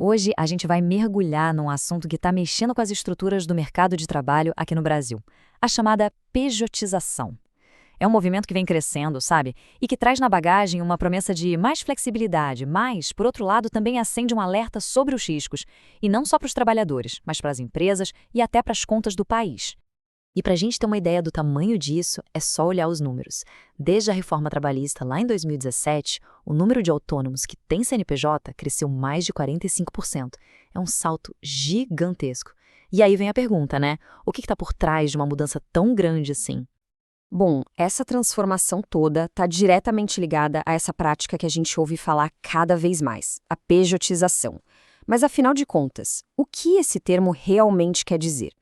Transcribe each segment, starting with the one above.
Hoje a gente vai mergulhar num assunto que está mexendo com as estruturas do mercado de trabalho aqui no Brasil, a chamada pejotização. É um movimento que vem crescendo, sabe? E que traz na bagagem uma promessa de mais flexibilidade, mas, por outro lado, também acende um alerta sobre os riscos, e não só para os trabalhadores, mas para as empresas e até para as contas do país. E para a gente ter uma ideia do tamanho disso, é só olhar os números. Desde a reforma trabalhista, lá em 2017, o número de autônomos que têm CNPJ cresceu mais de 45%. É um salto gigantesco. E aí vem a pergunta, né? O que está por trás de uma mudança tão grande assim? Bom, essa transformação toda está diretamente ligada a essa prática que a gente ouve falar cada vez mais, a pejotização. Mas afinal de contas, o que esse termo realmente quer dizer?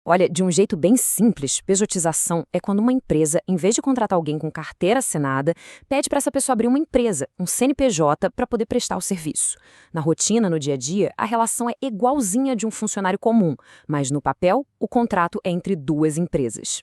Olha, de um jeito bem simples, pejotização é quando uma empresa, em vez de contratar alguém com carteira assinada, pede para essa pessoa abrir uma empresa, um CNPJ, para poder prestar o serviço. Na rotina, no dia a dia, a relação é igualzinha de um funcionário comum, mas no papel, o contrato é entre duas empresas.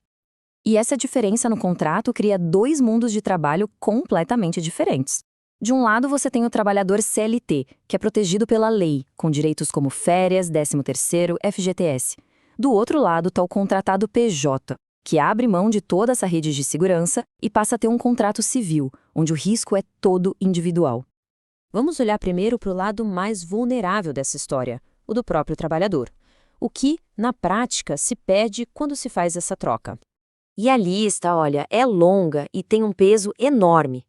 E essa diferença no contrato cria dois mundos de trabalho completamente diferentes. De um lado, você tem o trabalhador CLT, que é protegido pela lei, com direitos como férias, 13º, FGTS. Do outro lado está o contratado PJ, que abre mão de toda essa rede de segurança e passa a ter um contrato civil, onde o risco é todo individual. Vamos olhar primeiro para o lado mais vulnerável dessa história, o do próprio trabalhador. O que, na prática, se perde quando se faz essa troca. E a lista, olha, é longa e tem um peso enorme.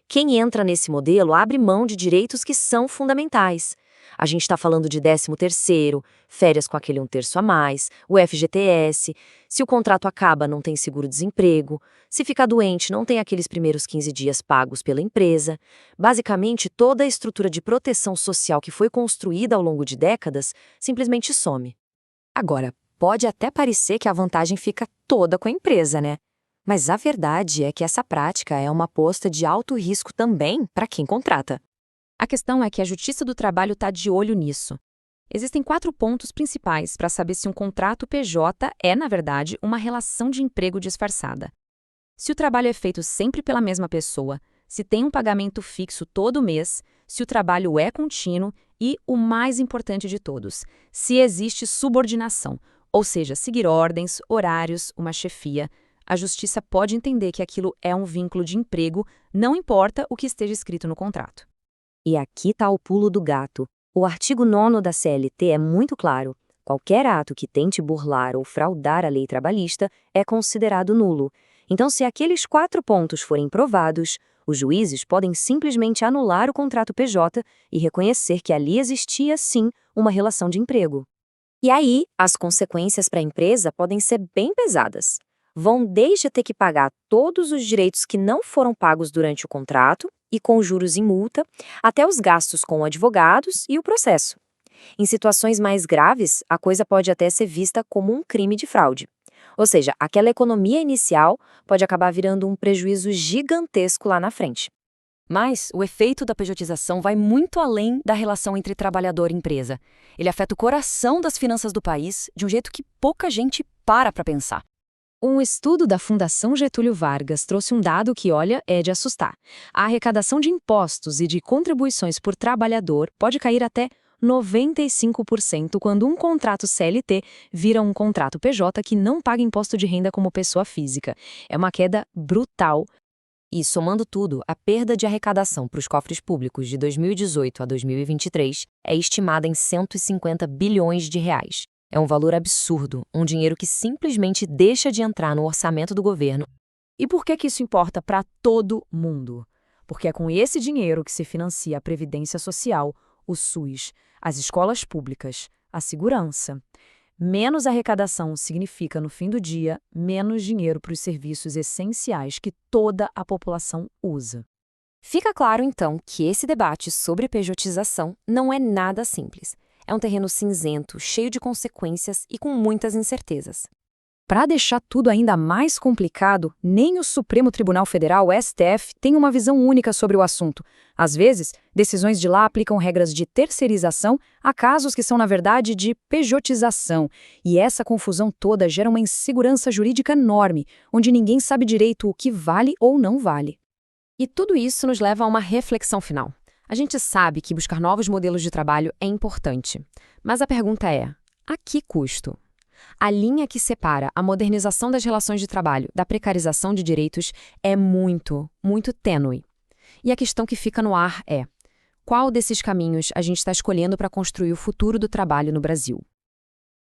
Quem entra nesse modelo abre mão de direitos que são fundamentais. A gente está falando de 13º, férias com aquele 1/3 a mais, o FGTS, se o contrato acaba não tem seguro-desemprego, se ficar doente não tem aqueles primeiros 15 dias pagos pela empresa. Basicamente, toda a estrutura de proteção social que foi construída ao longo de décadas simplesmente some. Agora, pode até parecer que a vantagem fica toda com a empresa, né? Mas a verdade é que essa prática é uma aposta de alto risco também para quem contrata. A questão é que a Justiça do Trabalho está de olho nisso. Existem 4 pontos principais para saber se um contrato PJ é, na verdade, uma relação de emprego disfarçada. Se o trabalho é feito sempre pela mesma pessoa, se tem um pagamento fixo todo mês, se o trabalho é contínuo e, o mais importante de todos, se existe subordinação, ou seja, seguir ordens, horários, uma chefia. A Justiça pode entender que aquilo é um vínculo de emprego, não importa o que esteja escrito no contrato. E aqui está o pulo do gato. O artigo 9º da CLT é muito claro. Qualquer ato que tente burlar ou fraudar a lei trabalhista é considerado nulo. Então, se aqueles 4 pontos forem provados, os juízes podem simplesmente anular o contrato PJ e reconhecer que ali existia, sim, uma relação de emprego. E aí, as consequências para a empresa podem ser bem pesadas. Vão desde ter que pagar todos os direitos que não foram pagos durante o contrato, e com juros em multa, até os gastos com advogados e o processo. Em situações mais graves, a coisa pode até ser vista como um crime de fraude. Ou seja, aquela economia inicial pode acabar virando um prejuízo gigantesco lá na frente. Mas o efeito da pejotização vai muito além da relação entre trabalhador e empresa. Ele afeta o coração das finanças do país de um jeito que pouca gente para pensar. Um estudo da Fundação Getúlio Vargas trouxe um dado que, olha, é de assustar. A arrecadação de impostos e de contribuições por trabalhador pode cair até 95% quando um contrato CLT vira um contrato PJ que não paga imposto de renda como pessoa física. É uma queda brutal. E, somando tudo, a perda de arrecadação para os cofres públicos de 2018 a 2023 é estimada em 150 bilhões de reais. É um valor absurdo, um dinheiro que simplesmente deixa de entrar no orçamento do governo. E por que isso importa para todo mundo? Porque é com esse dinheiro que se financia a Previdência Social, o SUS, as escolas públicas, a segurança. Menos arrecadação significa, no fim do dia, menos dinheiro para os serviços essenciais que toda a população usa. Fica claro, então, que esse debate sobre pejotização não é nada simples. É um terreno cinzento, cheio de consequências e com muitas incertezas. Para deixar tudo ainda mais complicado, nem o Supremo Tribunal Federal, STF, tem uma visão única sobre o assunto. Às vezes, decisões de lá aplicam regras de terceirização a casos que são, na verdade, de pejotização. E essa confusão toda gera uma insegurança jurídica enorme, onde ninguém sabe direito o que vale ou não vale. E tudo isso nos leva a uma reflexão final. A gente sabe que buscar novos modelos de trabalho é importante, mas a pergunta é: a que custo? A linha que separa a modernização das relações de trabalho da precarização de direitos é muito, muito tênue. E a questão que fica no ar é: qual desses caminhos a gente está escolhendo para construir o futuro do trabalho no Brasil?